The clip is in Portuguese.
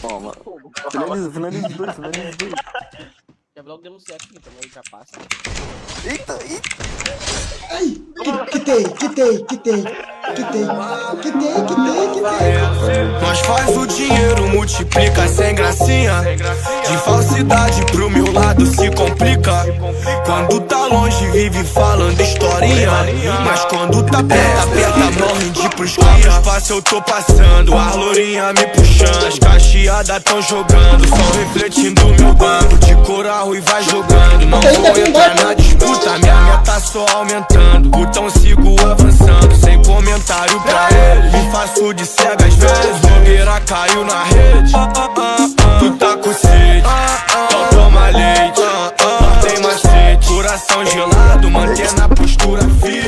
Toma. Finaliza os dois. Já logo denunciar aqui, então aí já passa. Eita. Ai, que tem. Nós faz o dinheiro, multiplica sem gracinha. De falsidade pro meu lado se complica. Quando tá longe vive falando historinha, mas quando tá perto, aperta, morre de pros cria. Espaço eu tô passando, as lourinhas me puxando, as cacheadas tão jogando, sol refletindo meu bando. De coral e vai jogando, não vou entrar na disputa, minha meta só aumentando. Então sigo avançando, sem comentário pra ele. Me faço de cega às vezes, blogueira caiu na rede. Tu tá com sede, então toma leite. Não tem macete, coração gelado, mantendo a postura firme.